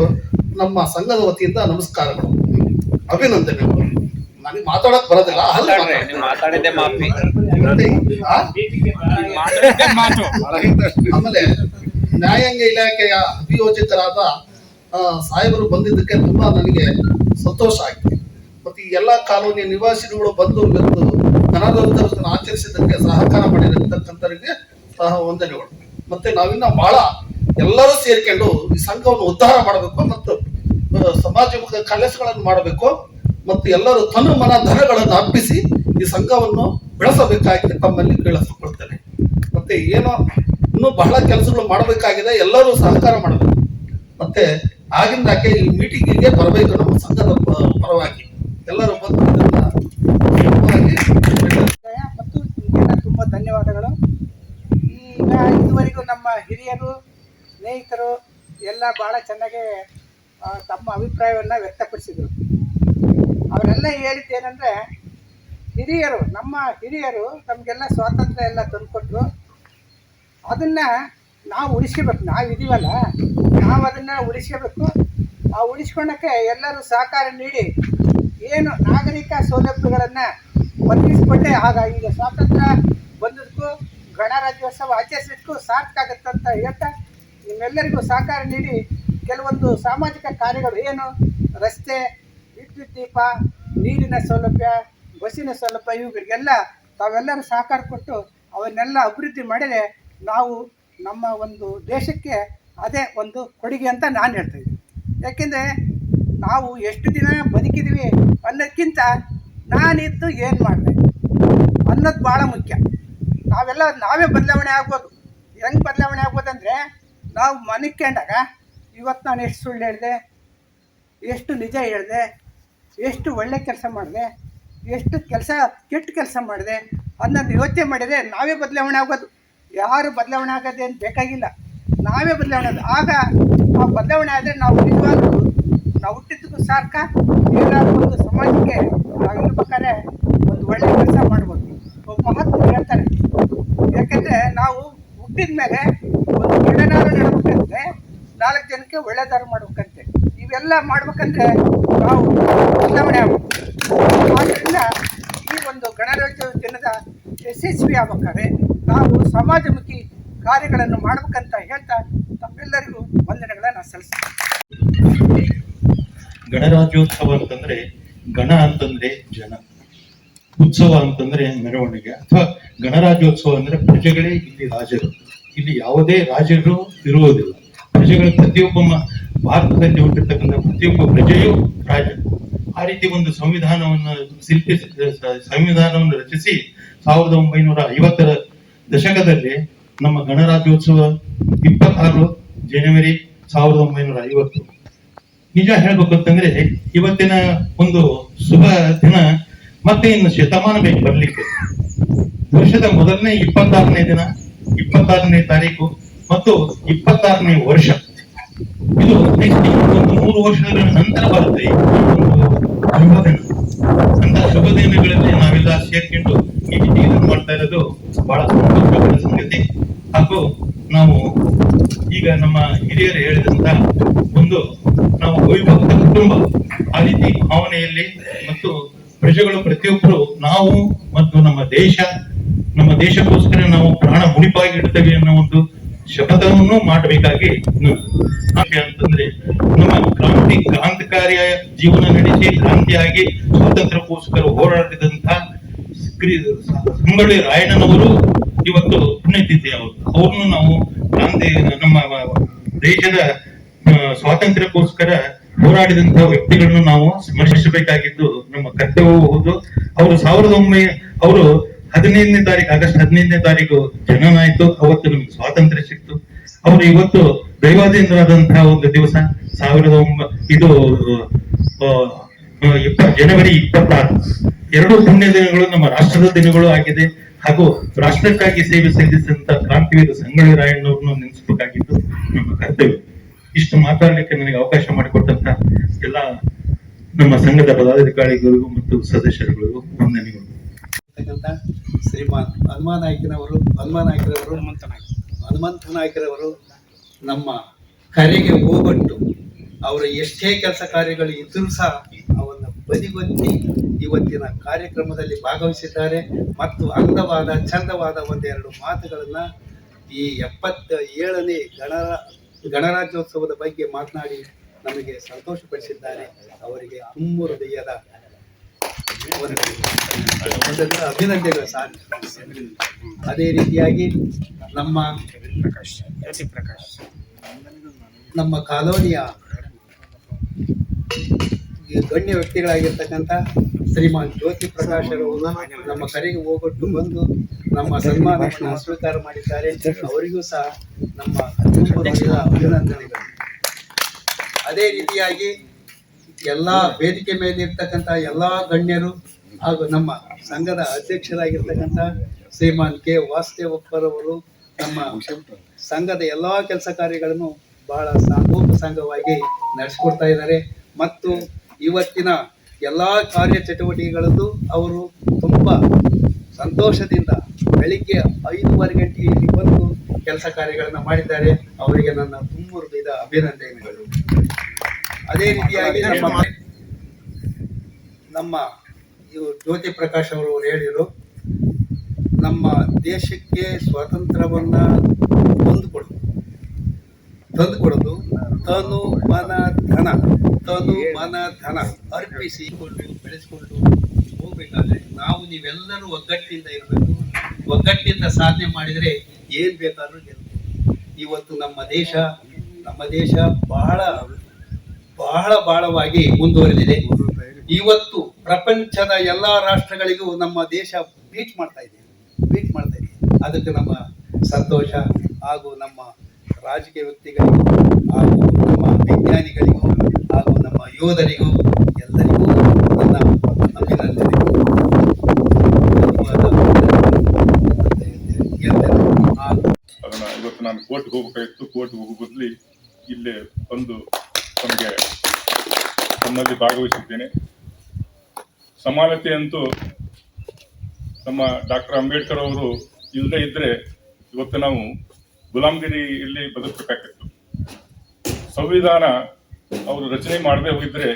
ನಮ್ಮ ಸಂಘದ ವತಿಯಿಂದ ನಮಸ್ಕಾರಗಳು, ಅಭಿನಂದನೆಗಳು. ನನಗೆ ಮಾತಾಡಕ್ ಬರೋದಿಲ್ಲ, ಆಮೇಲೆ ನ್ಯಾಯಾಂಗ ಇಲಾಖೆಯ ಅಭಿಯೋಜಕರಾದ ಸಾಹೇಬರು ಬಂದಿದ್ದಕ್ಕೆ ತುಂಬಾ ನನಗೆ ಸಂತೋಷ ಆಗಿದೆ. ಮತ್ತು ಈ ಎಲ್ಲ ಕಾಲೋನಿಯ ನಿವಾಸಿಗಳು ಬಂದು ಇವತ್ತು ಗಣರಾಜ್ಯೋತ್ಸವವನ್ನು ಆಚರಿಸಿದ್ದಕ್ಕೆ ಸಹಕಾರ ಮಾಡಿರತಕ್ಕಂಥವರಿಗೆ ಸಹ ವಂದನೆಗಳು. ಮತ್ತೆ ನಾವಿನ್ನ ಬಹಳ ಎಲ್ಲರೂ ಸೇರ್ಕೊಂಡು ಈ ಸಂಘವನ್ನು ಉದ್ಧಾರ ಮಾಡಬೇಕು ಮತ್ತು ಸಮಾಜಮುಖ ಕೆಲಸಗಳನ್ನು ಮಾಡಬೇಕು ಮತ್ತು ಎಲ್ಲರೂ ತನು ಮನ ಧನಗಳನ್ನು ಅರ್ಪಿಸಿ ಈ ಸಂಘವನ್ನು ಬೆಳೆಸಬೇಕಾಗಿದೆ ತಮ್ಮಲ್ಲಿ ಕೇಳಿಸಿಕೊಳ್ತೇನೆ. ಮತ್ತೆ ಏನೋ ಇನ್ನೂ ಬಹಳ ಕೆಲಸಗಳು ಮಾಡಬೇಕಾಗಿದೆ, ಎಲ್ಲರೂ ಸಹಕಾರ ಮಾಡಬೇಕು. ಮತ್ತೆ ಆಗಿಂದಾಕೆ ಈ ಮೀಟಿಂಗಿಗೆ ಬರಬೇಕು ನಮ್ಮ ಸಂಘದ ಪರವಾಗಿ ಎಲ್ಲರೂ ಬಂದು ಮತ್ತು ತುಂಬಾ ಧನ್ಯವಾದಗಳು. ಈಗ ಇದುವರೆಗೂ ನಮ್ಮ ಹಿರಿಯರು ಸ್ನೇಹಿತರು ಎಲ್ಲ ಬಹಳ ಚೆನ್ನಾಗಿ ತಮ್ಮ ಅಭಿಪ್ರಾಯವನ್ನು ವ್ಯಕ್ತಪಡಿಸಿದರು. ಅವರೆಲ್ಲ ಹೇಳಿದ್ದೇನೆಂದರೆ, ನಮ್ಮ ಹಿರಿಯರು ನಮಗೆಲ್ಲ ಸ್ವಾತಂತ್ರ್ಯ ಎಲ್ಲ ತಂದುಕೊಟ್ರು. ಅದನ್ನು ನಾವು ಉಳಿಸ್ಕೋಬೇಕು. ನಾವಿದ್ದೀವಲ್ಲ, ನಾವು ಅದನ್ನು ಉಳಿಸ್ಕೋಬೇಕು. ಆ ಉಳಿಸ್ಕೊಳ್ಳೋಕ್ಕೆ ಎಲ್ಲರೂ ಸಹಕಾರ ನೀಡಿ ಏನು ನಾಗರಿಕ ಸೌಲಭ್ಯಗಳನ್ನು ಒದಗಿಸಿಕೊಟ್ಟೆ ಆಗ ಈಗ ಸ್ವಾತಂತ್ರ್ಯ ಬಂದದಕ್ಕೂ ಗಣರಾಜ್ಯೋತ್ಸವ ಆಚರಿಸೋದಕ್ಕೂ ಸಾರ್ಥಕ ಆಗುತ್ತಂತ ಹೇಳ್ತಾ ನಿಮ್ಮೆಲ್ಲರಿಗೂ ಸಹಕಾರ ನೀಡಿ ಕೆಲವೊಂದು ಸಾಮಾಜಿಕ ಕಾರ್ಯಗಳು ಏನು ರಸ್ತೆ, ವಿದ್ಯುತ್ ದೀಪ, ನೀರಿನ ಸೌಲಭ್ಯ, ಬಸ್ಸಿನ ಸೌಲಭ್ಯ ಇವುಗಳಿಗೆಲ್ಲ ತಾವೆಲ್ಲರೂ ಸಹಕಾರ ಕೊಟ್ಟು ಅವನ್ನೆಲ್ಲ ಅಭಿವೃದ್ಧಿ ಮಾಡಿದರೆ ನಾವು ನಮ್ಮ ಒಂದು ದೇಶಕ್ಕೆ ಅದೇ ಒಂದು ಕೊಡುಗೆ ಅಂತ ನಾನು ಹೇಳ್ತಾಯಿದ್ದೀನಿ. ಯಾಕೆಂದರೆ ನಾವು ಎಷ್ಟು ದಿನ ಬದುಕಿದ್ವಿ ಅನ್ನೋಕ್ಕಿಂತ ನಾನಿದ್ದು ಏನು ಮಾಡಿದೆ ಅನ್ನೋದು ಭಾಳ ಮುಖ್ಯ. ನಾವೇ ಬದಲಾವಣೆ ಆಗ್ಬೋದು. ಹೆಂಗೆ ಬದಲಾವಣೆ ಆಗ್ಬೋದಂದರೆ ನಾವು ಮನಿಕೊಂಡಾಗ ಇವತ್ತು ನಾನು ಎಷ್ಟು ಸುಳ್ಳು ಹೇಳಿದೆ, ಎಷ್ಟು ನಿಜ ಹೇಳಿದೆ, ಎಷ್ಟು ಒಳ್ಳೆ ಕೆಲಸ ಮಾಡಿದೆ, ಎಷ್ಟು ಕೆಟ್ಟ ಕೆಲಸ ಮಾಡಿದೆ ಅನ್ನೋದು ಯೋಚನೆ ಮಾಡಿದರೆ ನಾವೇ ಬದಲಾವಣೆ ಆಗೋದು. ಯಾರು ಬದಲಾವಣೆ ಆಗೋದೇನು ಬೇಕಾಗಿಲ್ಲ, ನಾವೇ ಬದಲಾವಣೆ ಆಗೋದು. ಆಗ ನಾವು ಬದಲಾವಣೆ ಆದರೆ ನಾವು ನಿಜವಾಗ್ಲೂ ನಾವು ಹುಟ್ಟಿದ್ದಕ್ಕೂ ಸಾರ್ಕ ಏನಾದರೂ ಒಂದು ಸಮಾಜಕ್ಕೆ ನಾವು ಇರ್ಬೇಕಾದ್ರೆ ಒಂದು ಒಳ್ಳೆ ಕೆಲಸ ಮಾಡ್ಬೋದು. ಒಬ್ಬ ಮಹಾತ್ಮರು ಹೇಳ್ತಾರೆ, ಯಾಕೆಂದರೆ ನಾವು ಹುಟ್ಟಿದ ಮೇಲೆ ಒಂದು ಗಿಡನಾರು ನೆಡಬೇಕಂತೆ, 4 ಜನಕ್ಕೆ ಒಳ್ಳೆದಾರು ಮಾಡ್ಬೇಕಂತೆ. ಇವೆಲ್ಲ ಮಾಡ್ಬೇಕಂದ್ರೆ ನಾವು ಬದಲಾವಣೆ ಆಗಬೇಕು. ಆದ್ದರಿಂದ ಈ ಒಂದು ಗಣರಾಜ್ಯ ದಿನದ ಯಶಸ್ವಿ ಆಗ್ಬೇಕಾದ್ರೆ ನಾವು ಸಮಾಜಮುಖಿ ಕಾರ್ಯಗಳನ್ನು ಮಾಡ್ಬೇಕಂತ ಹೇಳ್ತಾ ತಮ್ಮೆಲ್ಲರಿಗೂ ವಂದನೆಗಳನ್ನು ಸಲ್ಲಿಸ್ತೀನಿ. ಗಣರಾಜ್ಯೋತ್ಸವ ಅಂತಂದ್ರೆ ಗಣ ಅಂತಂದ್ರೆ ಜನ, ಉತ್ಸವ ಅಂತಂದ್ರೆ ಮೆರವಣಿಗೆ, ಅಥವಾ ಗಣರಾಜ್ಯೋತ್ಸವ ಅಂದ್ರೆ ಪ್ರಜೆಗಳೇ ಇಲ್ಲಿ ರಾಜರು. ಇಲ್ಲಿ ಯಾವುದೇ ರಾಜರು ಇರುವುದಿಲ್ಲ. ಪ್ರಜೆಗಳ ಪ್ರತಿಯೊಬ್ಬ ಭಾರತದಲ್ಲಿ ಹುಟ್ಟಿರ್ತಕ್ಕಂಥ ಪ್ರತಿಯೊಬ್ಬ ಪ್ರಜೆಯೂ ರಾಜ. ಆ ರೀತಿ ಒಂದು ಸಂವಿಧಾನವನ್ನು ರಚಿಸಿ 1950ರ ದಶಕದಲ್ಲಿ ನಮ್ಮ ಗಣರಾಜ್ಯೋತ್ಸವ 26 ಜನವರಿ 1950. ನಿಜ ಹೇಳ್ಬೇಕು ಅಂತಂದ್ರೆ ಇವತ್ತಿನ ಒಂದು ಶುಭ ದಿನ ಮತ್ತೆ ಇನ್ನು ಶತಮಾನ ಬೇಕು ಬರ್ಲಿಕ್ಕೆ. ವರ್ಷದ ಮೊದಲನೇ 26ನೇ ದಿನ, 26ನೇ ತಾರೀಕು ಮತ್ತು 26ನೇ ವರ್ಷ. ಇದು ನೆಕ್ಸ್ಟ್ ಒಂದು 100 ವರ್ಷಗಳ ನಂತರ ಬರುತ್ತೆ ಈ ಒಂದು ಶುಭ ದಿನ. ಅಂತ ಶುಭ ದಿನಗಳಲ್ಲಿ ನಾವೆಲ್ಲ ಸೇರ್ಕೊಂಡು ಈ ಜೀವನ ಮಾಡ್ತಾ ಇರೋದು ಬಹಳ ಸಂತೋಷವಾದ ಸಂಗತಿ. ಹಾಗೂ ನಾವು ಈಗ ನಮ್ಮ ಹಿರಿಯರು ಹೇಳಿದಂತ ಒಂದು ನಾವು ಅವಿಭಕ್ತ ಕುಟುಂಬ ಆ ರೀತಿ ಭಾವನೆಯಲ್ಲಿ ಮತ್ತು ಪ್ರಜೆಗಳು ಪ್ರತಿಯೊಬ್ಬರು ನಾವು ಮತ್ತು ನಮ್ಮ ದೇಶಕ್ಕೋಸ್ಕರ ನಾವು ಪ್ರಾಣ ಮುಡಿಪಾಗಿ ಇಡ್ತೇವೆ ಅನ್ನೋ ಒಂದು ಶಪಥವನ್ನು ಮಾಡಬೇಕಾಗಿ ಅಂತಂದ್ರೆ ನಮ್ಮ ಕ್ರಾಂತಿಕಾರಿಯ ಜೀವನ ನಡೆಸಿ ಕ್ರಾಂತಿಯಾಗಿ ಸ್ವಾತಂತ್ರ್ಯಕ್ಕೋಸ್ಕರ ಹೋರಾಡಿದಂತಹ ಸಂಗೊಳ್ಳಿ ರಾಯಣ್ಣನವರು ಇವತ್ತು ಪುಣ್ಯತಿಥಿ. ಅವ್ರನ್ನು ನಾವು ನಮ್ಮ ದೇಶದ ಸ್ವಾತಂತ್ರ್ಯಕ್ಕೋಸ್ಕರ ಹೋರಾಡಿದಂತಹ ವ್ಯಕ್ತಿಗಳನ್ನು ನಾವು ಸ್ಮರಿಸಬೇಕಾಗಿದ್ದು ನಮ್ಮ ಕರ್ತವ್ಯವೂ ಹೌದು. ಅವರು 15ನೇ ತಾರೀಕು ಆಗಸ್ಟ್ 15ನೇ ತಾರೀಕು ಜನನ ಆಯ್ತು. ಅವತ್ತು ನಮ್ಗೆ ಸ್ವಾತಂತ್ರ್ಯ ಸಿಕ್ತು. ಅವರು ಇವತ್ತು ದೈವಾಧೀನರಾದಂತಹ ಒಂದು ದಿವಸ ಜನವರಿ 26. 2 ಪುಣ್ಯ ದಿನಗಳು ನಮ್ಮ ರಾಷ್ಟ್ರದ ದಿನಗಳು ಆಗಿದೆ. ಹಾಗೂ ರಾಷ್ಟ್ರಕ್ಕಾಗಿ ಸೇವೆ ಸಲ್ಲಿಸಿದಂತ ಕ್ರಾಂತಿವೀರ ಸಂಗೊಳ್ಳಿ ರಾಯಣ್ಣವ್ರನ್ನು ನೆನೆಸಬೇಕಾಗಿದ್ದು ನಮ್ಮ ಕರ್ತವ್ಯ. ಇಷ್ಟು ಮಾತಾಡ್ಲಿಕ್ಕೆ ನನಗೆ ಅವಕಾಶ ಮಾಡಿಕೊಟ್ಟಂತ ಎಲ್ಲ ನಮ್ಮ ಸಂಘದ ಪದಾಧಿಕಾರಿಗಳಿಗೂ ಮತ್ತು ಸದಸ್ಯರುಗಳಿಗೂ ವಂದನೆಗಳು. ಶ್ರೀಮಾನ್ ಹನುಮಂತ ನಾಯ್ಕರವರು ನಮ್ಮ ಕರೆಗೆ ಹೋಗೊಟ್ಟು ಅವರ ಎಷ್ಟೇ ಕೆಲಸ ಕಾರ್ಯಗಳು ಇದ್ರೂ ಸಹ ಅವನ್ನ ಬದಿಗೊತ್ತಿ ಇವತ್ತಿನ ಕಾರ್ಯಕ್ರಮದಲ್ಲಿ ಭಾಗವಹಿಸಿದ್ದಾರೆ. ಮತ್ತು ಅಂದವಾದ ಚಂದವಾದ ಒಂದೆರಡು ಮಾತುಗಳನ್ನ ಈ 77ನೇ ಗಣರಾಜ್ಯೋತ್ಸವದ ಬಗ್ಗೆ ಮಾತನಾಡಿ ನಮಗೆ ಸಂತೋಷಪಡಿಸಿದ್ದಾರೆ. ಅವರಿಗೆ ತುಂಬ ಹೃದಯದ ಅಭಿನಂದನೆಗಳು ಸಾರ್. ಅದೇ ರೀತಿಯಾಗಿ ನಮ್ಮ ಕಾಲೋನಿಯ ಗಣ್ಯ ವ್ಯಕ್ತಿಗಳಾಗಿರ್ತಕ್ಕಂಥ ಶ್ರೀಮಾನ್ ಜ್ಯೋತಿ ಪ್ರಕಾಶ್ ಅವರು ನಮ್ಮ ಕರೆಗೆ ಹೋಗೊಟ್ಟು ಬಂದು ನಮ್ಮ ಸನ್ಮಾನವನ್ನು ಸ್ವೀಕಾರ ಮಾಡಿದ್ದಾರೆ. ಅವರಿಗೂ ಸಹ ನಮ್ಮ ಅಭಿನಂದನೆಗಳು. ಅದೇ ರೀತಿಯಾಗಿ ಎಲ್ಲಾ ವೇದಿಕೆ ಮೇಲೆ ಇರ್ತಕ್ಕಂಥ ಎಲ್ಲಾ ಗಣ್ಯರು ಹಾಗೂ ನಮ್ಮ ಸಂಘದ ಅಧ್ಯಕ್ಷರಾಗಿರ್ತಕ್ಕಂಥ ಶ್ರೀಮಾನ್ ಕೆ ವಾಸುದೇವಪ್ಪರವರು ನಮ್ಮ ಸಂಘದ ಎಲ್ಲಾ ಕೆಲಸ ಕಾರ್ಯಗಳನ್ನು ಬಹಳ ಸಾಂಗೋಪಸಾಂಗವಾಗಿ ನಡೆಸಿಕೊಡ್ತಾ ಇದ್ದಾರೆ. ಮತ್ತು ಇವತ್ತಿನ ಎಲ್ಲಾ ಕಾರ್ಯಚಟುವಟಿಕೆಗಳಲ್ಲೂ ಅವರು ತುಂಬಾ ಸಂತೋಷದಿಂದ ಬೆಳಿಗ್ಗೆ 5:15 ಗಂಟೆಯಲ್ಲಿ ಬಂದು ಕೆಲಸ ಕಾರ್ಯಗಳನ್ನು ಮಾಡಿದ್ದಾರೆ. ಅವರಿಗೆ ನನ್ನ ತುಂಬ ಹೃದಯದ ಅಭಿನಂದನೆಗಳು. ಅದೇ ರೀತಿಯಾಗಿ ನಮ್ಮ ಜ್ಯೋತಿ ಪ್ರಕಾಶ್ ಅವರು ಹೇಳಿದರು, ನಮ್ಮ ದೇಶಕ್ಕೆ ಸ್ವಾತಂತ್ರ್ಯವನ್ನ ತಂದುಕೊಡೋದು ತನು ಮನ ಧನ ಅರ್ಪಿಸಿಕೊಂಡು ಬೆಳೆಸಿಕೊಂಡು ಹೋಗಬೇಕು ಹೋಗ್ಬೇಕಾದ್ರೆ ನಾವು ನೀವೆಲ್ಲರೂ ಒಗ್ಗಟ್ಟಿನಿಂದ ಇರಬೇಕು. ಒಗ್ಗಟ್ಟಿನಿಂದ ಸಾಧನೆ ಮಾಡಿದರೆ ಏನ್ ಬೇಕಾದ್ರೂ ಗೆಲ್ಬೋದು. ಇವತ್ತು ನಮ್ಮ ದೇಶ ಬಹಳ ಬಹಳ ಬಹಳವಾಗಿ ಮುಂದುವರೆದಿದೆ. ಇವತ್ತು ಪ್ರಪಂಚದ ಎಲ್ಲಾ ರಾಷ್ಟ್ರಗಳಿಗೂ ನಮ್ಮ ದೇಶ ಬೀಟ್ ಮಾಡ್ತಾ ಇದೆ. ಅದಕ್ಕೆ ನಮ್ಮ ಸಂತೋಷ ಹಾಗೂ ನಮ್ಮ ರಾಜಕೀಯ ವ್ಯಕ್ತಿಗಳಿಗೂ ಹಾಗೂ ನಮ್ಮ ವಿಜ್ಞಾನಿಗಳಿಗೂ ಹಾಗೂ ನಮ್ಮ ಯೋಧರಿಗೂ ಎಲ್ಲರಿಗೂ ನನ್ನ ಅಭಿನಂದನೆ. ಅದನ್ನ ಇವತ್ತು ನಾನು ಕೋರ್ಟ್ಗೆ ಹೋಗಬೇಕಾಗಿತ್ತು. ಕೋರ್ಟ್ಗೆ ಹೋಗೋ ಬದಲಿ ಇಲ್ಲೇ ಬಂದು ನಮ್ಮಲ್ಲಿ ಭಾಗವಹಿಸಿದ್ದೇನೆ. ಸಮಾನತೆ ಅಂತೂ ನಮ್ಮ ಡಾಕ್ಟರ್ ಅಂಬೇಡ್ಕರ್ ಅವರು ಇಲ್ಲದೆ ಇದ್ರೆ ಇವತ್ತು ನಾವು ಗುಲಾಮಗಿರಿಯಲ್ಲಿ ಬದುಕಬೇಕಾಗಿತ್ತು. ಸಂವಿಧಾನ ಅವರು ರಚನೆ ಮಾಡದೆ ಹೋಗಿದ್ರೆ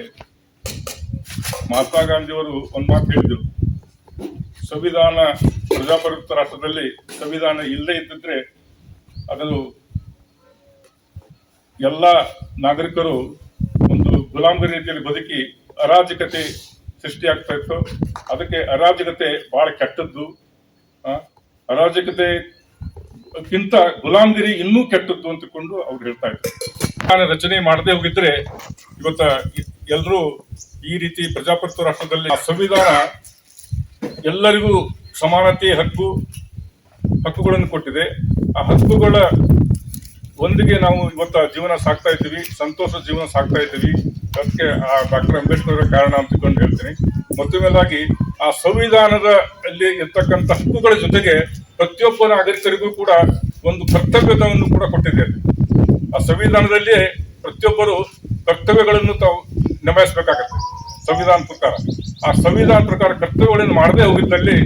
ಮಹಾತ್ಮ ಗಾಂಧಿಯವರು ಒಂದು ಮಾತು ಹೇಳಿದರು, ಸಂವಿಧಾನ ಪ್ರಜಾಪ್ರಭುತ್ವ ರಾಷ್ಟ್ರದಲ್ಲಿ ಸಂವಿಧಾನ ಇಲ್ಲದೆ ಇದ್ದಿದ್ರೆ ಅದು ಎಲ್ಲ ನಾಗರಿಕರು ಒಂದು ಗುಲಾಮಗಿರಿ ರೀತಿಯಲ್ಲಿ ಬದುಕಿ ಅರಾಜಕತೆ ಸೃಷ್ಟಿಯಾಗ್ತಾ ಇತ್ತು. ಅದಕ್ಕೆ ಅರಾಜಕತೆ ಬಹಳ ಕೆಟ್ಟದ್ದು. ಅರಾಜಕತೆಗಿಂತ ಗುಲಾಮಗಿರಿ ಇನ್ನೂ ಕೆಟ್ಟದ್ದು ಅಂತಕೊಂಡು ಅವ್ರು ಹೇಳ್ತಾ ಇದ್ರು. ನಾನು ರಚನೆ ಮಾಡದೆ ಹೋಗಿದ್ರೆ ಇವತ್ತ ಎಲ್ಲರೂ ಈ ರೀತಿ ಪ್ರಜಾಪ್ರಭುತ್ವ ರಾಷ್ಟ್ರದಲ್ಲಿ ಸಂವಿಧಾನ ಎಲ್ಲರಿಗೂ ಸಮಾನತೆ ಹಕ್ಕುಗಳನ್ನು ಕೊಟ್ಟಿದೆ. ಆ ಹಕ್ಕುಗಳ ಒಂದಿಗೆ ನಾವು ಇವತ್ತ ಜೀವನ ಸಾಕ್ತಾ ಇದ್ದೀವಿ, ಸಂತೋಷ ಜೀವನ ಸಾಕ್ತಾ ಇದ್ದೀವಿ. ಅದಕ್ಕೆ ಆ ಡಾಕ್ಟರ್ ಅಂಬೇಡ್ಕರ್ ಕಾರಣ ಅಂತಕೊಂಡು ಹೇಳ್ತೀನಿ. ಮತ್ತೊಂದಾಗಿ ಆ ಸಂವಿಧಾನದ ಅಲ್ಲಿ ಇರ್ತಕ್ಕಂಥ ಹಕ್ಕುಗಳ ಜೊತೆಗೆ ಪ್ರತಿಯೊಬ್ಬ ನಾಗರಿಕರಿಗೂ ಕೂಡ ಒಂದು ಕರ್ತವ್ಯವನ್ನು ಕೂಡ ಕೊಟ್ಟಿದೆ. ಆ ಸಂವಿಧಾನದಲ್ಲಿ ಪ್ರತಿಯೊಬ್ಬರು ಕರ್ತವ್ಯಗಳನ್ನು ತಾವು ನಿಭಾಯಿಸಬೇಕಾಗತ್ತೆ ಸಂವಿಧಾನ ಪ್ರಕಾರ. ಆ ಸಂವಿಧಾನ ಪ್ರಕಾರ ಕರ್ತವ್ಯಗಳನ್ನು ಮಾಡದೆ ಹೋಗಿದ್ದಲ್ಲಿ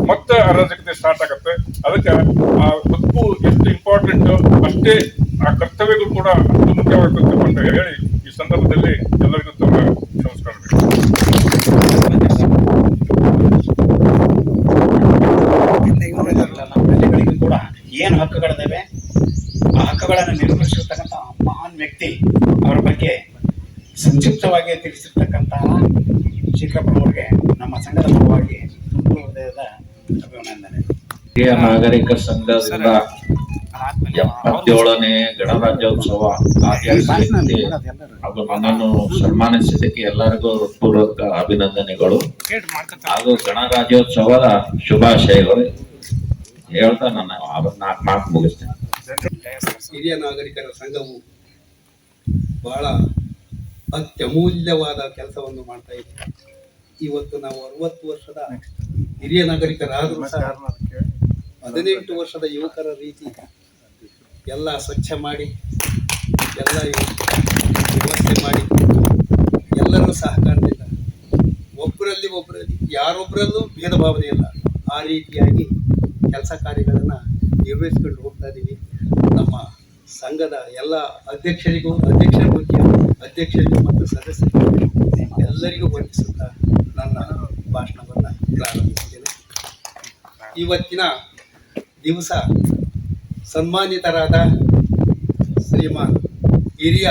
ಮತ್ತೆ ಅರಾಜಕತೆ ಸ್ಟಾರ್ಟ್ ಆಗತ್ತೆ. ಅದಕ್ಕೆ ಆ ಹಕ್ಕು ಎಷ್ಟು ಇಂಪಾರ್ಟೆಂಟ್ ಅಷ್ಟೇ ಆ ಕರ್ತವ್ಯಗಳು ಕೂಡ ಅಷ್ಟು ಮುಖ್ಯವಾಗುತ್ತೆ ಅಂತ ಹೇಳಿ ಈ ಸಂದರ್ಭದಲ್ಲಿ ಎಲ್ಲರಿಗೂ ತಮ್ಮ ನಮಸ್ಕಾರಗಳು. ನಮ್ಮ ಪ್ರಜೆಗಳಿಗೂ ಕೂಡ ಏನು ಹಕ್ಕುಗಳಿದ್ದಾವೆ ಆ ಹಕ್ಕುಗಳನ್ನು ನಿರ್ವಹಿಸಿರ್ತಕ್ಕಂಥ ಮಹಾನ್ ವ್ಯಕ್ತಿ ಅವರ ಬಗ್ಗೆ ಸಂಕ್ಷಿಪ್ತವಾಗಿ ತಿಳಿಸಿರ್ತಕ್ಕಂತಹ ಶೇಖರಪ್ಪನವರಿಗೆ ನಮ್ಮ ಸಂಘದ ಪರವಾಗಿ ತುಂಬ ಹೃದಯದ ಅಭಿನಂದನೆ. ಹಿರಿಯ ನಾಗರಿಕ ಸಂಘದಿಂದ 77ನೇ ಗಣರಾಜ್ಯೋತ್ಸವ ಆಚರಿಸಿ ಹಾಗೂ ನನ್ನನ್ನು ಸನ್ಮಾನಿಸಿದ್ದಕ್ಕೆ ಎಲ್ಲರಿಗೂ ಪೂರ್ವಕ ಅಭಿನಂದನೆಗಳು ಹಾಗೂ ಗಣರಾಜ್ಯೋತ್ಸವದ ಶುಭಾಶಯಗಳು ಹೇಳ್ತಾ ನನ್ನ 4 ಮಾತು ಮುಗಿಸ್ತೇನೆ. ಹಿರಿಯ ನಾಗರಿಕರ ಸಂಘವು ಬಹಳ ಅತ್ಯಮೂಲ್ಯವಾದ ಕೆಲಸವನ್ನು ಮಾಡ್ತಾ ಇದೆ. ಇವತ್ತು ನಾವು 60 ವರ್ಷದ ಹಿರಿಯ ನಾಗರಿಕರಾದರೂ ಸಹ 18 ವರ್ಷದ ಯುವಕರ ರೀತಿ ಎಲ್ಲ ಸ್ವಚ್ಛ ಮಾಡಿ ಎಲ್ಲ ವ್ಯವಸ್ಥೆ ಮಾಡಿ ಎಲ್ಲರೂ ಸಹಕಾರದಿಂದ ಒಬ್ಬರಲ್ಲಿ ಯಾರೊಬ್ಬರಲ್ಲೂ ಭೇದ ಭಾವನೆ ಇಲ್ಲ. ಆ ರೀತಿಯಾಗಿ ಕೆಲಸ ಕಾರ್ಯಗಳನ್ನು ನಿರ್ವಹಿಸ್ಕೊಂಡು ಹೋಗ್ತಾ ಇದ್ದೀವಿ. ನಮ್ಮ ಸಂಘದ ಎಲ್ಲ ಅಧ್ಯಕ್ಷರಿಗೂ ಮತ್ತು ಸದಸ್ಯರಿಗೂ ಎಲ್ಲರಿಗೂ ವಂದಿಸುತ್ತಾ ನನ್ನ ಭಾಷಣವನ್ನು ಪ್ರಾರಂಭಿಸಿದ್ದೇನೆ. ಇವತ್ತಿನ ದಿವಸ ಸನ್ಮಾನಿತರಾದ ಶ್ರೀಮಾನ್ ಹಿರಿಯ